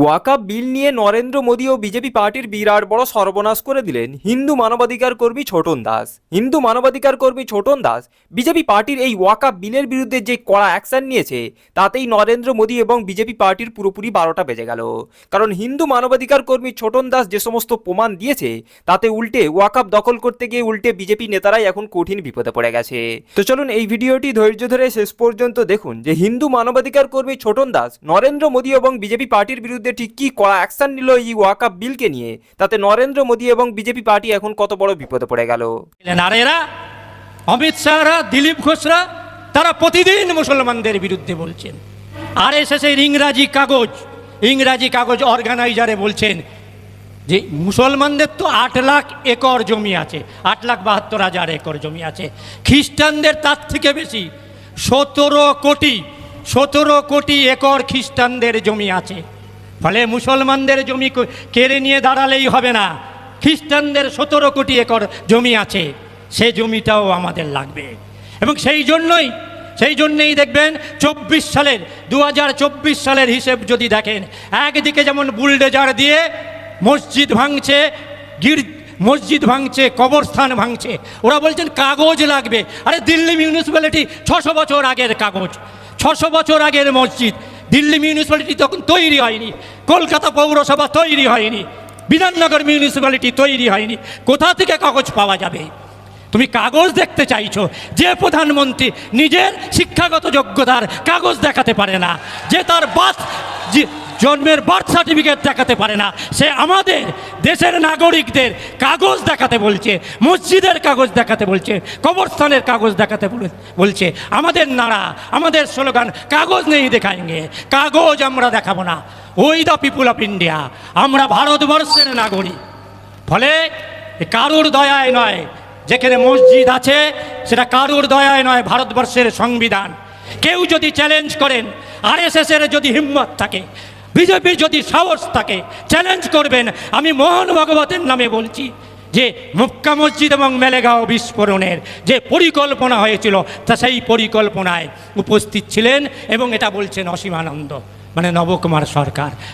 ওয়াকআপ বিল নিয়ে নরেন্দ্র মোদী ও বিজেপি পার্টির বিরাট বড় সর্বনাশ করে দিলেন হিন্দু মানবাধিকার কর্মী ছোটন দাস। হিন্দু মানবাধিকার কর্মী ছোটন দাস বিজেপি পার্টির এই ওয়াকআপ বিলের বিরুদ্ধে যে কড়া অ্যাকশন নিয়েছে তাতেই নরেন্দ্র মোদী এবং বিজেপি পার্টির পুরোপুরি 12টা বেজে গেল। কারণ হিন্দু মানবাধিকার কর্মী ছোটন দাস যে সমস্ত প্রমাণ দিয়েছে তাতে উল্টে ওয়াকআপ দখল করতে গিয়ে উল্টে বিজেপি নেতারাই এখন কঠিন বিপদে পড়ে গেছে। তো চলুন এই ভিডিওটি ধৈর্য ধরে শেষ পর্যন্ত দেখুন যে হিন্দু মানবাধিকার কর্মী ছোটন দাস নরেন্দ্র মোদী এবং বিজেপি পার্টির বিরুদ্ধে ঠিক কি কড়া অ্যাকশন নিল এই ওয়াকআপ বিলকে নিয়ে, তাতে নরেন্দ্র মোদী এবং বিজেপি পার্টি এখন কত বড় বিপদে পড়ে গেল। আর এরা অমিত শাহরা, দিলীপ ঘোষরা তারা প্রতিদিন মুসলমানদের বিরুদ্ধে বলছেন। আরএসএসের ইংরাজি কাগজ অর্গানাইজারে বলছেন যে মুসলমানদের তো 8 লাখ একর জমি আছে, 8,72,000 একর জমি আছে। খ্রিস্টানদের তার থেকে বেশি 17 কোটি একর খ্রিস্টানদের জমি আছে। ফলে মুসলমানদের জমি কেড়ে নিয়ে দাঁড়ালেই হবে না, খ্রিস্টানদের 17 কোটি একর জমি আছে, সে জমিটাও আমাদের লাগবে। এবং সেই জন্যই দেখবেন 2024 সালের হিসেব যদি দেখেন, একদিকে যেমন বুলডোজার দিয়ে মসজিদ ভাঙছে, কবরস্থান ভাঙছে, ওরা বলছেন কাগজ লাগবে। আরে দিল্লি মিউনিসিপ্যালিটি 600 বছর আগের কাগজ, 600 বছর আগের মসজিদ। দিল্লি মিউনিসিপ্যালিটি তখন তৈরি হয়নি, কলকাতা পৌরসভা তৈরি হয়নি, বিধাননগর মিউনিসিপ্যালিটি তৈরি হয়নি, কোথা থেকে কাগজ পাওয়া যাবে? তুমি কাগজ দেখতে চাইছো? যে প্রধানমন্ত্রী নিজের শিক্ষাগত যোগ্যতার কাগজ দেখাতে পারে না, যে তার জন্মের বার্থ সার্টিফিকেট দেখাতে পারে না, সে আমাদের দেশের নাগরিকদের কাগজ দেখাতে বলছে, মসজিদের কাগজ দেখাতে বলছে, কবরস্থানের কাগজ দেখাতে বলছে। আমাদের নাড়া, আমাদের স্লোগান কাগজ নেই দেখাएंगे, কাগজ আমরা দেখাবো না। ওই দ্য পিপুল অফ ইন্ডিয়া, আমরা ভারতবর্ষের নাগরিক। ফলে কারুর দয়ায় নয়, যেখানে মসজিদ আছে সেটা কারুর দয়ায় নয়, ভারতবর্ষের সংবিধান। কেউ যদি চ্যালেঞ্জ করেন, আরএসএসের যদি হিম্মত থাকে, বিজেপির যদি সাহস থাকে, চ্যালেঞ্জ করবেন। আমি মোহন ভাগবতের নামে বলছি যে মক্কা মসজিদ এবং মেলেগাঁও বিস্ফোরণের যে পরিকল্পনা হয়েছিল, তা সেই পরিকল্পনায় উপস্থিত ছিলেন এবং এটা বলছেন অসীমানন্দ, মানে নবকুমার সরকার।